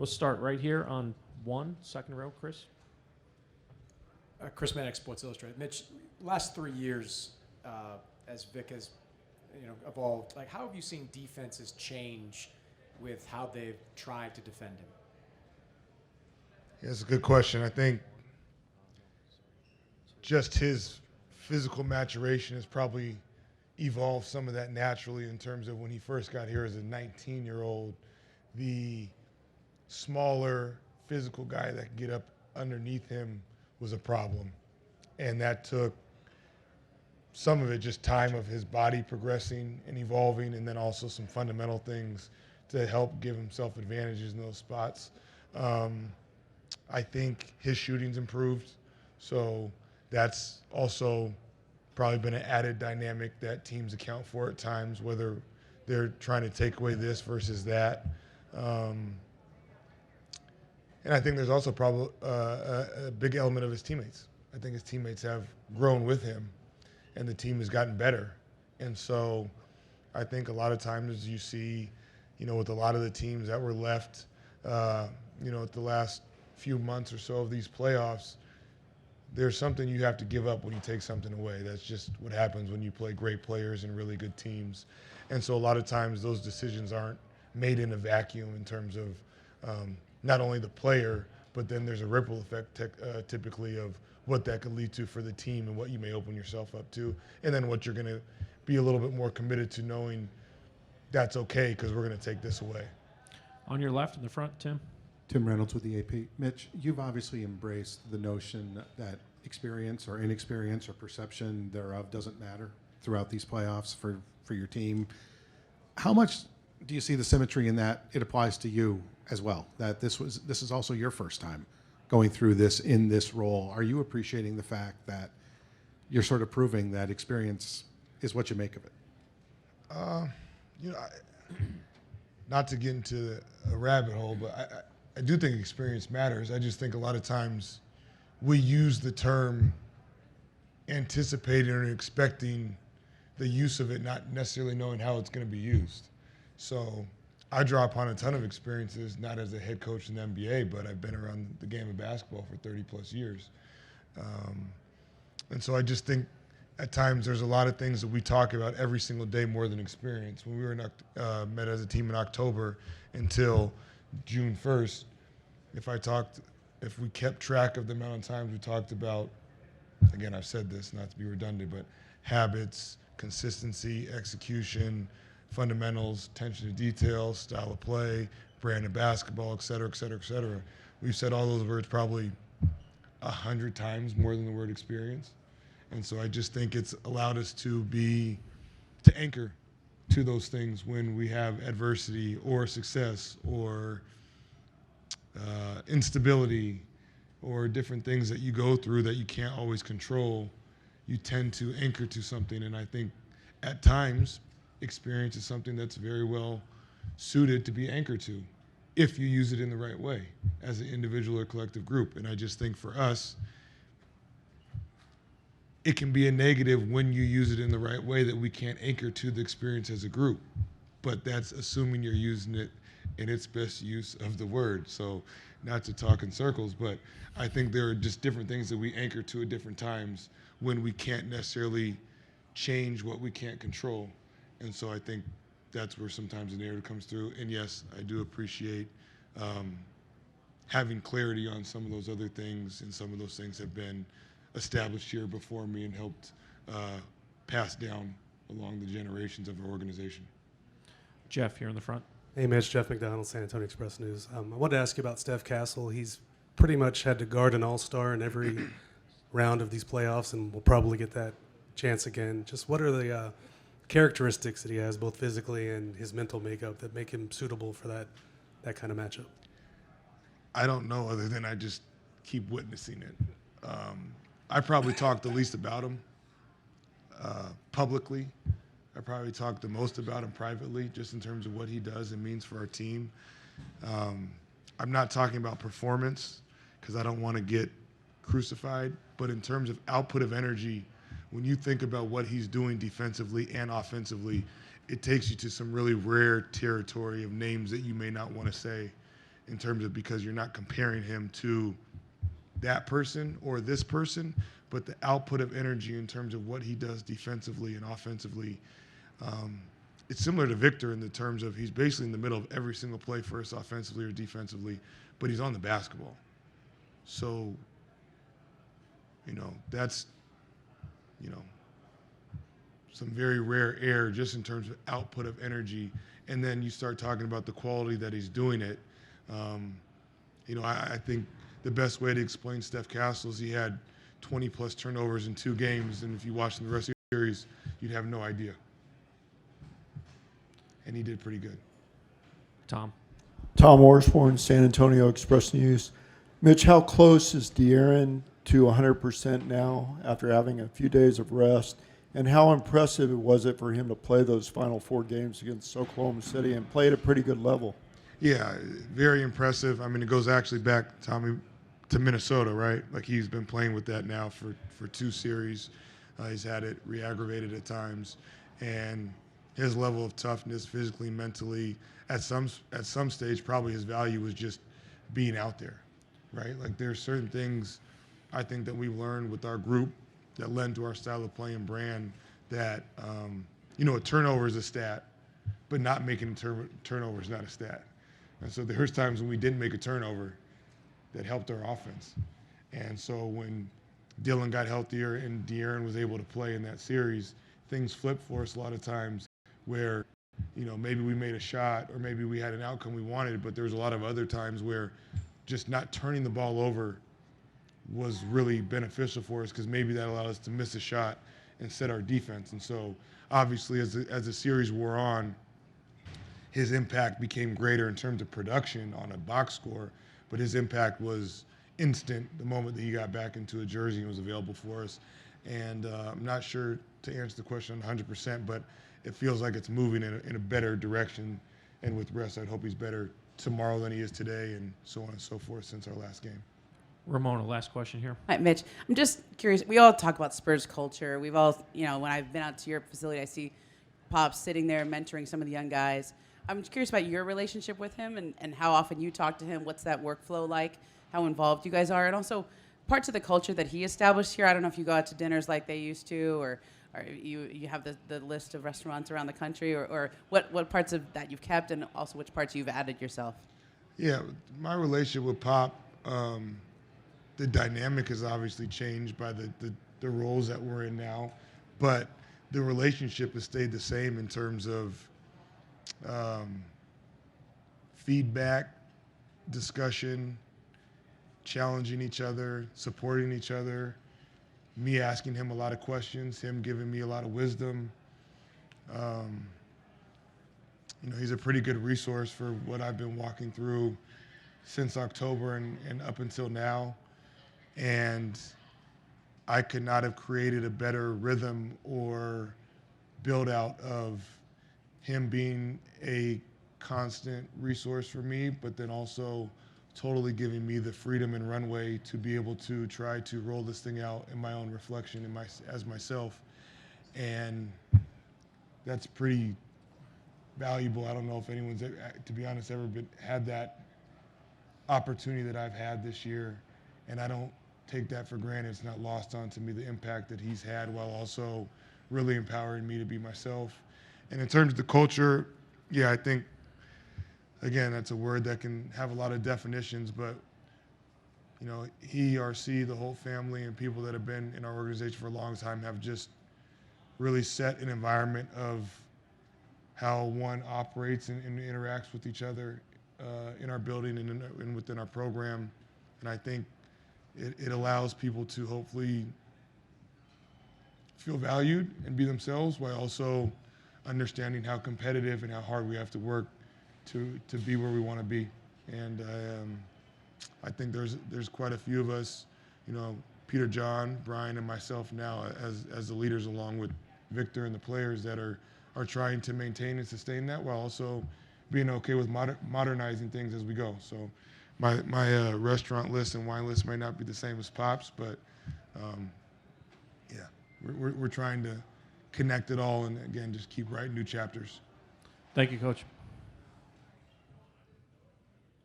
We'll start right here on second row, Chris. Chris Mannix, Sports Illustrated. Mitch, last 3 years, as Vic has, evolved, like how have you seen defenses change with how they've tried to defend him? Yeah, that's a good question. I think just his physical maturation has probably evolved some of that naturally in terms of when he first got here as a 19-year-old, the smaller physical guy that could get up underneath him was a problem. And that took some of it just time of his body progressing and evolving, and then also some fundamental things to help give himself advantages in those spots. I think his shooting's improved, so that's also probably been an added dynamic that teams account for at times, whether they're trying to take away this versus that. And I think there's also probably a big element of his teammates. I think his teammates have grown with him, and the team has gotten better. And so I think a lot of times you see, with a lot of the teams that were left, at the last few months or so of these playoffs, there's something you have to give up when you take something away. That's just what happens when you play great players and really good teams. And so a lot of times those decisions aren't made in a vacuum in terms of not only the player, but then there's a ripple effect typically of what that could lead to for the team and what you may open yourself up to, and then what you're going to be a little bit more committed to knowing that's okay because we're going to take this away. On your left in the front, Tim. Tim Reynolds with the AP. Mitch, you've obviously embraced the notion that experience or inexperience or perception thereof doesn't matter throughout these playoffs for your team. How much do you see the symmetry in that it applies to you as well, that this is also your first time going through this in this role? Are you appreciating the fact that you're sort of proving that experience is what you make of it? Not to get into a rabbit hole, but I do think experience matters. I just think a lot of times we use the term anticipating or expecting the use of it, not necessarily knowing how it's going to be used. So I draw upon a ton of experiences, not as a head coach in the NBA, but I've been around the game of basketball for 30 plus years. And so I just think at times there's a lot of things that we talk about every single day more than experience. When we were met as a team in October until June 1st, if we kept track of the amount of times we talked about, again, I've said this, not to be redundant, but habits, consistency, execution, fundamentals, attention to detail, style of play, brand of basketball, et cetera, et cetera, et cetera. We've said all those words probably 100 times more than the word experience. And so I just think it's allowed us to anchor to those things when we have adversity or success or instability or different things that you go through that you can't always control. You tend to anchor to something. And I think at times, experience is something that's very well suited to be anchored to if you use it in the right way as an individual or collective group. And I just think for us, it can be a negative when you use it in the right way that we can't anchor to the experience as a group. But that's assuming you're using it in its best use of the word. So not to talk in circles, but I think there are just different things that we anchor to at different times when we can't necessarily change what we can't control. And so I think that's where sometimes the narrative comes through. And yes, I do appreciate having clarity on some of those other things, and some of those things have been established here before me and helped pass down along the generations of our organization. Jeff here in the front. Hey, Mitch, Jeff McDonald, San Antonio Express News. I wanted to ask you about Steph Castle. He's pretty much had to guard an all-star in every round of these playoffs, and will probably get that chance again. Just what are the characteristics that he has, both physically and his mental makeup, that make him suitable for that kind of matchup? I don't know, other than I just keep witnessing it. I probably talk the least about him publicly. I probably talk the most about him privately, just in terms of what he does and means for our team. I'm not talking about performance because I don't want to get crucified, but in terms of output of energy, when you think about what he's doing defensively and offensively, it takes you to some really rare territory of names that you may not want to say. in terms of because you're not comparing him to that person or this person, but the output of energy in terms of what he does defensively and offensively. It's similar to Victor in the terms of he's basically in the middle of every single play for us offensively or defensively, but he's on the basketball. So, that's, some very rare air just in terms of output of energy. And then you start talking about the quality that he's doing it. I think the best way to explain Steph Castle is he had 20-plus turnovers in 2 games, and if you watch the rest of the series, you'd have no idea. And he did pretty good. Tom. Tom Orsborn, San Antonio Express News. Mitch, how close is De'Aaron to 100% now after having a few days of rest? And how impressive was it for him to play those final 4 games against Oklahoma City and play at a pretty good level? Yeah, very impressive. I mean, it goes actually back, Tommy, to Minnesota, right? Like he's been playing with that now for 2 series. He's had it re-aggravated at times. And his level of toughness, physically, mentally, at some stage, probably his value was just being out there, right? Like there's certain things I think that we've learned with our group that lend to our style of play and brand that, a turnover is a stat, but not making a turnover is not a stat. And so there's times when we didn't make a turnover that helped our offense. And so when Dylan got healthier and De'Aaron was able to play in that series, things flipped for us a lot of times where, maybe we made a shot or maybe we had an outcome we wanted, but there was a lot of other times where just not turning the ball over was really beneficial for us because maybe that allowed us to miss a shot and set our defense. And so obviously as the series wore on, his impact became greater in terms of production on a box score, but his impact was instant the moment that he got back into a jersey and was available for us. And I'm not sure to answer the question 100%, but it feels like it's moving in a better direction. And with rest, I'd hope he's better tomorrow than he is today and so on and so forth since our last game. Ramona, last question here. Hi, Mitch. I'm just curious. We all talk about Spurs culture. We've all, when I've been out to your facility, I see Pop sitting there mentoring some of the young guys. I'm curious about your relationship with him and how often you talk to him. What's that workflow like? How involved you guys are? And also parts of the culture that he established here. I don't know if you go out to dinners like they used to or you have the list of restaurants around the country or what parts of that you've kept and also which parts you've added yourself. Yeah, my relationship with Pop, the dynamic has obviously changed by the roles that we're in now, but the relationship has stayed the same in terms of feedback, discussion, challenging each other, supporting each other, me asking him a lot of questions, him giving me a lot of wisdom. He's a pretty good resource for what I've been walking through since October and up until now. And I could not have created a better rhythm or build out of him being a constant resource for me, but then also totally giving me the freedom and runway to be able to try to roll this thing out in my own reflection as myself. And that's pretty valuable. I don't know if anyone's, to be honest, ever had that opportunity that I've had this year. And I don't take that for granted. It's not lost on to me the impact that he's had while also really empowering me to be myself. And in terms of the culture, yeah, I think, again, that's a word that can have a lot of definitions, but, he, RC, the whole family, and people that have been in our organization for a long time have just really set an environment of how one operates and interacts with each other in our building and within our program. And I think it allows people to hopefully feel valued and be themselves while also understanding how competitive and how hard we have to work to be where we want to be. And I think there's quite a few of us, Peter, John, Brian, and myself now as the leaders, along with Victor and the players that are trying to maintain and sustain that while also being okay with modernizing things as we go. So my restaurant list and wine list may not be the same as Pop's, but yeah, we're trying to connect it all and, again, just keep writing new chapters. Thank you, Coach.